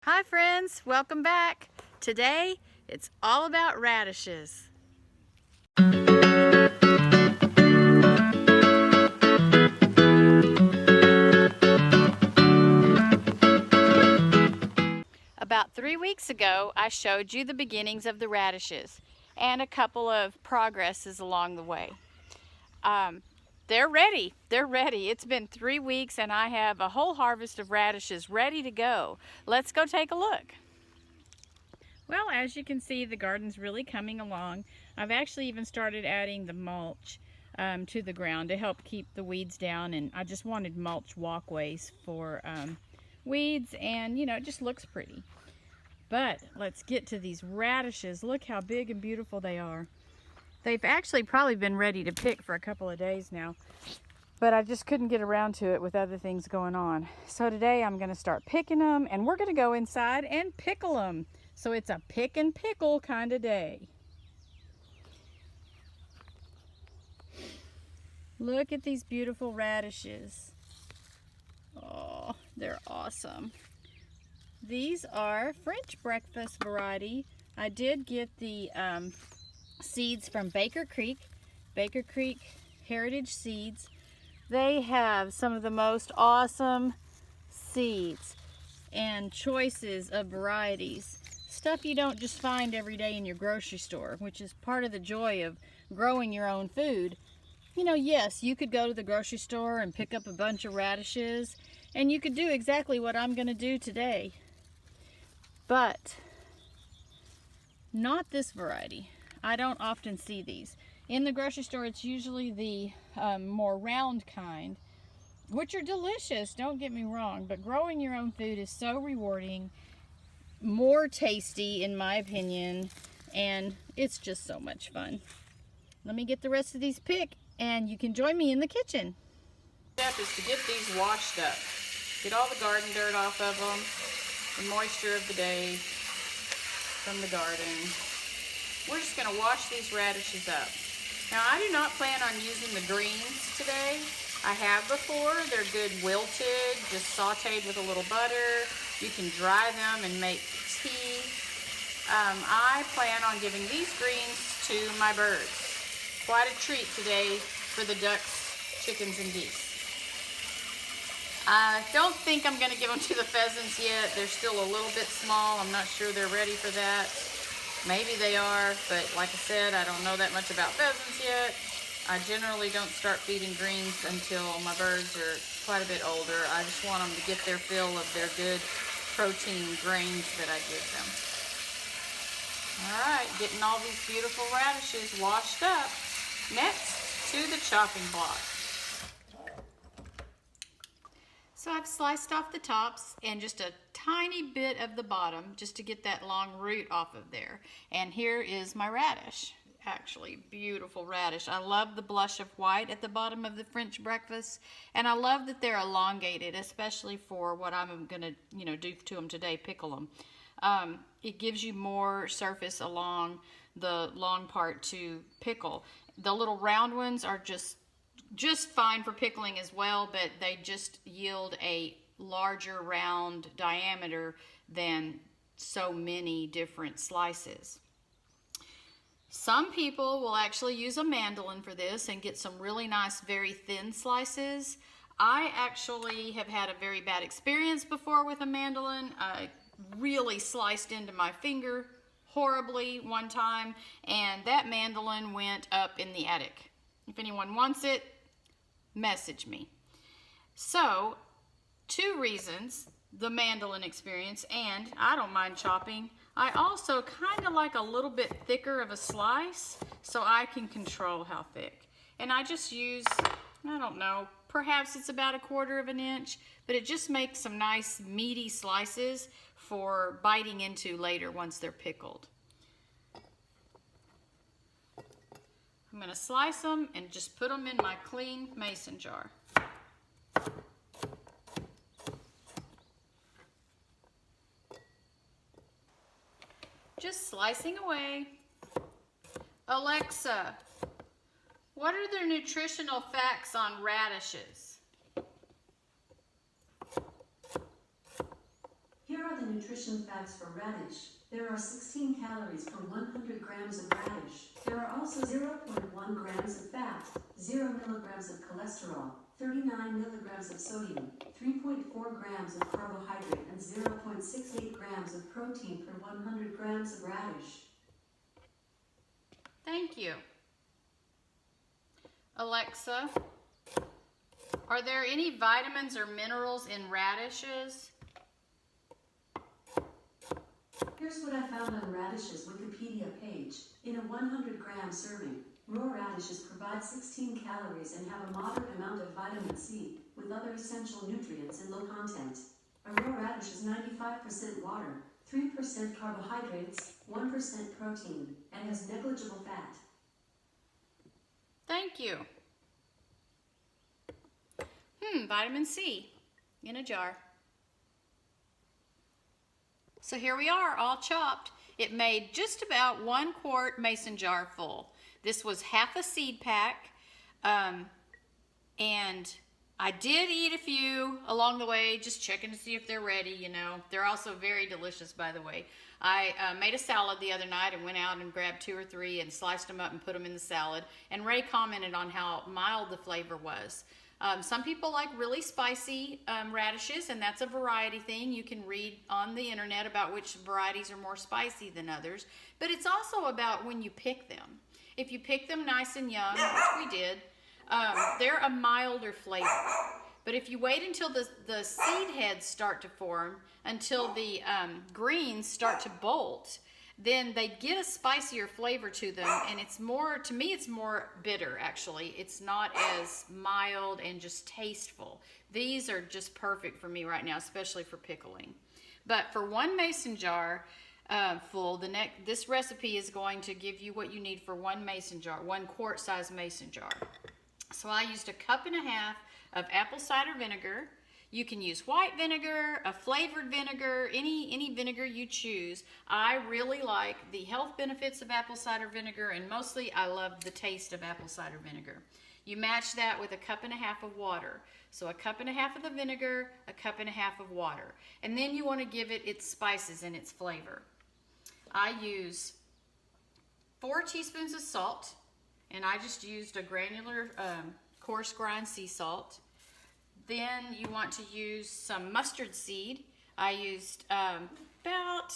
Hi friends, welcome back. Today it's all about radishes. About 3 weeks ago I showed you the beginnings of the radishes and a couple of progresses along the way. They're ready. It's been 3 weeks and I have a whole harvest of radishes ready to go. Let's go take a look. Well, as you can see, the garden's really coming along. I've actually even started adding the mulch to the ground to help keep the weeds down, and I just wanted mulch walkways for weeds, and you know, it just looks pretty. But let's get to these radishes. Look how big and beautiful they are. They've actually probably been ready to pick for a couple of days now, but I just couldn't get around to it with other things going on. So today I'm going to start picking them, and we're going to go inside and pickle them. So it's a pick and pickle kind of day. Look at these beautiful radishes. Oh, they're awesome. These are French breakfast variety. I did get the seeds from Baker Creek Heritage Seeds. They have some of the most awesome seeds and choices of varieties. Stuff you don't just find every day in your grocery store, which is part of the joy of growing your own food. You know, yes, you could go to the grocery store and pick up a bunch of radishes, and you could do exactly what I'm going to do today. But not this variety. I don't often see these. In the grocery store, it's usually the more round kind, which are delicious, don't get me wrong, but growing your own food is so rewarding, more tasty in my opinion, and it's just so much fun. Let me get the rest of these picked, and you can join me in the kitchen. Step is to get these washed up. Get all the garden dirt off of them, the moisture of the day from the garden. We're just going to wash these radishes up. Now, I do not plan on using the greens today. I have before. They're good wilted, just sauteed with a little butter. You can dry them and make tea. I plan on giving these greens to my birds. Quite a treat today for the ducks, chickens, and geese. I don't think I'm going to give them to the pheasants yet. They're still a little bit small. I'm not sure they're ready for that. Maybe they are, but like I said, I don't know that much about pheasants yet. I generally don't start feeding greens until my birds are quite a bit older. I just want them to get their fill of their good protein grains that I give them. All right, getting all these beautiful radishes washed up. Next, to the chopping block. So I've sliced off the tops and just a tiny bit of the bottom just to get that long root off of there. And here is my radish. Actually, beautiful radish. I love the blush of white at the bottom of the French breakfast, and I love that they're elongated, especially for what I'm gonna, do to them today, pickle them. It gives you more surface along the long part to pickle. The little round ones are just fine for pickling as well, but they just yield a larger round diameter than so many different slices. Some people will actually use a mandolin for this and get some really nice, very thin slices. I actually have had a very bad experience before with a mandolin. I really sliced into my finger horribly one time, and that mandolin went up in the attic. If anyone wants it, message me. So, 2 reasons, the mandolin experience, and I don't mind chopping. I also kind of like a little bit thicker of a slice so I can control how thick. And I just use, I don't know, perhaps it's about 1/4 of an inch, but it just makes some nice meaty slices for biting into later once they're pickled. I'm going to slice them and just put them in my clean mason jar. Just slicing away. Alexa, what are the nutritional facts on radishes? Here are the nutrition facts for radish. There are 16 calories per 100 grams of radish. There are also 0.1 grams of fat, 0 milligrams of cholesterol, 39 milligrams of sodium, 3.4 grams of carbohydrate, and 0.68 grams of protein per 100 grams of radish. Thank you. Alexa, are there any vitamins or minerals in radishes? Here's what I found on Radishes Wikipedia page. In a 100-gram serving, raw radishes provide 16 calories and have a moderate amount of vitamin C, with other essential nutrients in low content. A raw radish is 95% water, 3% carbohydrates, 1% protein, and has negligible fat. Thank you. Vitamin C in a jar. So here we are, all chopped. It made just about 1 quart mason jar full. This was half a seed pack, and I did eat a few along the way, just checking to see if they're ready, you know. They're also very delicious, by the way. I made a salad the other night and went out and grabbed 2 or 3 and sliced them up and put them in the salad. And Ray commented on how mild the flavor was. Some people like really spicy radishes, and that's a variety thing. You can read on the internet about which varieties are more spicy than others. But it's also about when you pick them. If you pick them nice and young, which we did, they're a milder flavor. But if you wait until the seed heads start to form, until the greens start to bolt, then they get a spicier flavor to them, and it's more, to me, it's more bitter, actually. It's not as mild and just tasteful. These are just perfect for me right now, especially for pickling. But for 1 mason jar full, this recipe is going to give you what you need for 1 mason jar, 1 quart size mason jar. So I used 1.5 cups of apple cider vinegar. You can use white vinegar, a flavored vinegar, any vinegar you choose. I really like the health benefits of apple cider vinegar, and mostly I love the taste of apple cider vinegar. You match that with 1.5 cups of water. So 1.5 cups of the vinegar, 1.5 cups of water. And then you want to give it its spices and its flavor. I use 4 teaspoons of salt, and I just used a granular coarse grind sea salt. Then you want to use some mustard seed. I used about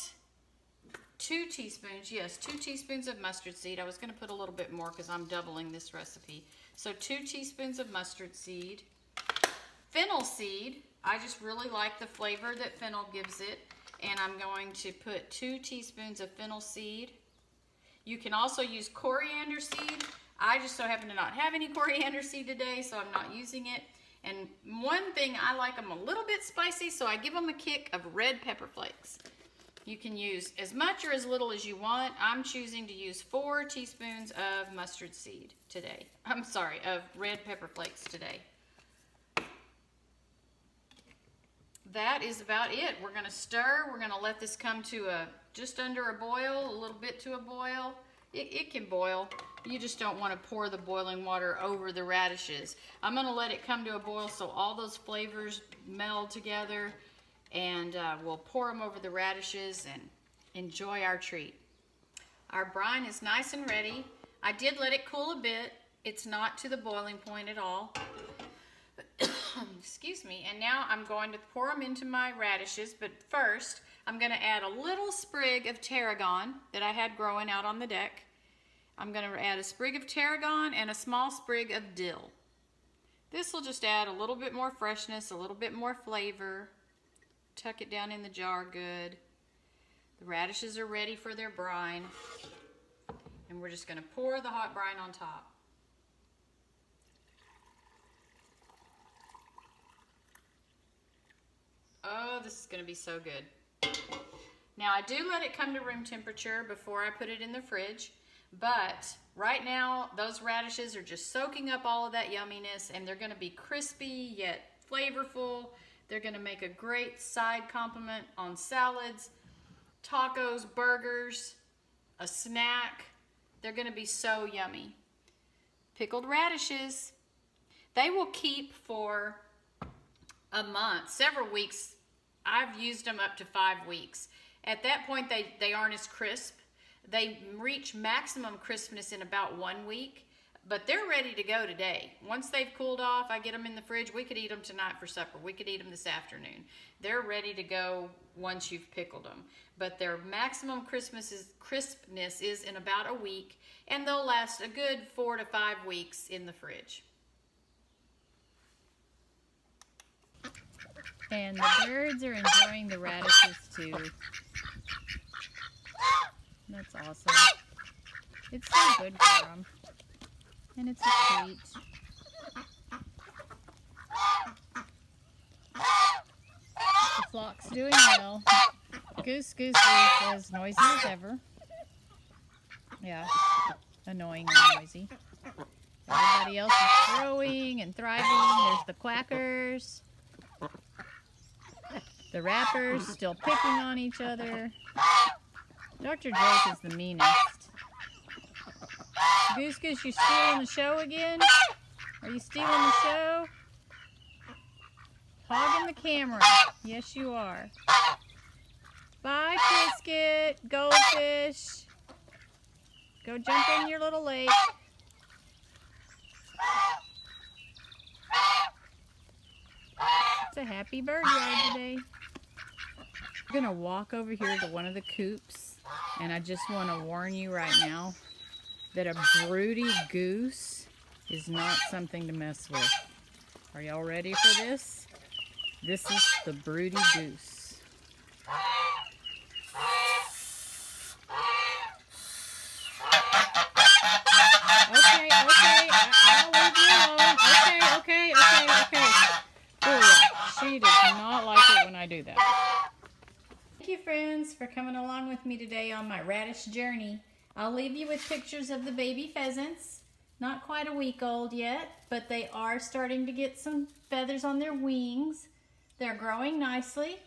2 teaspoons, yes, 2 teaspoons of mustard seed. I was going to put a little bit more because I'm doubling this recipe. So 2 teaspoons of mustard seed. Fennel seed, I just really like the flavor that fennel gives it. And I'm going to put 2 teaspoons of fennel seed. You can also use coriander seed. I just so happen to not have any coriander seed today, so I'm not using it. And one thing, I like them a little bit spicy, so I give them a kick of red pepper flakes. You can use as much or as little as you want. I'm choosing to use 4 teaspoons of mustard seed today. I'm sorry, of red pepper flakes today. That is about it. We're going to stir. We're going to let this come to just under a boil, a little bit to a boil. It can boil. You just don't want to pour the boiling water over the radishes. I'm going to let it come to a boil so all those flavors meld together, and we'll pour them over the radishes and enjoy our treat. Our brine is nice and ready. I did let it cool a bit. It's not to the boiling point at all. Excuse me. And now I'm going to pour them into my radishes, but first I'm going to add a little sprig of tarragon that I had growing out on the deck. I'm going to add a sprig of tarragon and a small sprig of dill. This will just add a little bit more freshness, a little bit more flavor. Tuck it down in the jar good. The radishes are ready for their brine. And we're just going to pour the hot brine on top. Oh, this is going to be so good. Now, I do let it come to room temperature before I put it in the fridge, but right now, those radishes are just soaking up all of that yumminess, and they're going to be crispy yet flavorful. They're going to make a great side complement on salads, tacos, burgers, a snack. They're going to be so yummy. Pickled radishes. They will keep for a month, several weeks. I've used them up to 5 weeks. At that point, they aren't as crisp. They reach maximum crispness in about 1 week, but they're ready to go today. Once they've cooled off, I get them in the fridge. We could eat them tonight for supper. We could eat them this afternoon. They're ready to go once you've pickled them. But their maximum crispness is in about a week, and they'll last a good 4 to 5 weeks in the fridge. And the birds are enjoying the radishes too. That's awesome. It's so good for them. And it's a treat. The flock's doing well. Goose is as noisy as ever. Yeah, annoyingly noisy. Everybody else is growing and thriving. There's the quackers. The rappers still picking on each other. Dr. Drake is the meanest. Goose, you stealing the show again? Are you stealing the show? Hogging the camera. Yes, you are. Bye, Biscuit. Goldfish. Go jump in your little lake. It's a happy bird yard today. We're going to walk over here to one of the coops, and I just want to warn you right now that a broody goose is not something to mess with. Are y'all ready for this? This is the broody goose. Okay, I'll leave you alone. Okay. Julia, she does not like it when I do that. Thank you, friends, for coming along with me today on my radish journey. I'll leave you with pictures of the baby pheasants. Not quite a week old yet, but they are starting to get some feathers on their wings. They're growing nicely.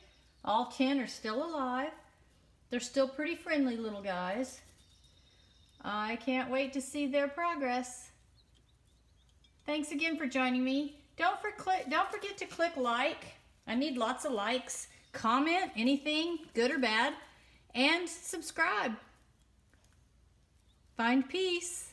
All 10 are still alive. They're still pretty friendly little guys. I can't wait to see their progress. Thanks again for joining me. Don't forget to click like. I need lots of likes. Comment anything, good or bad. And subscribe. Find peace.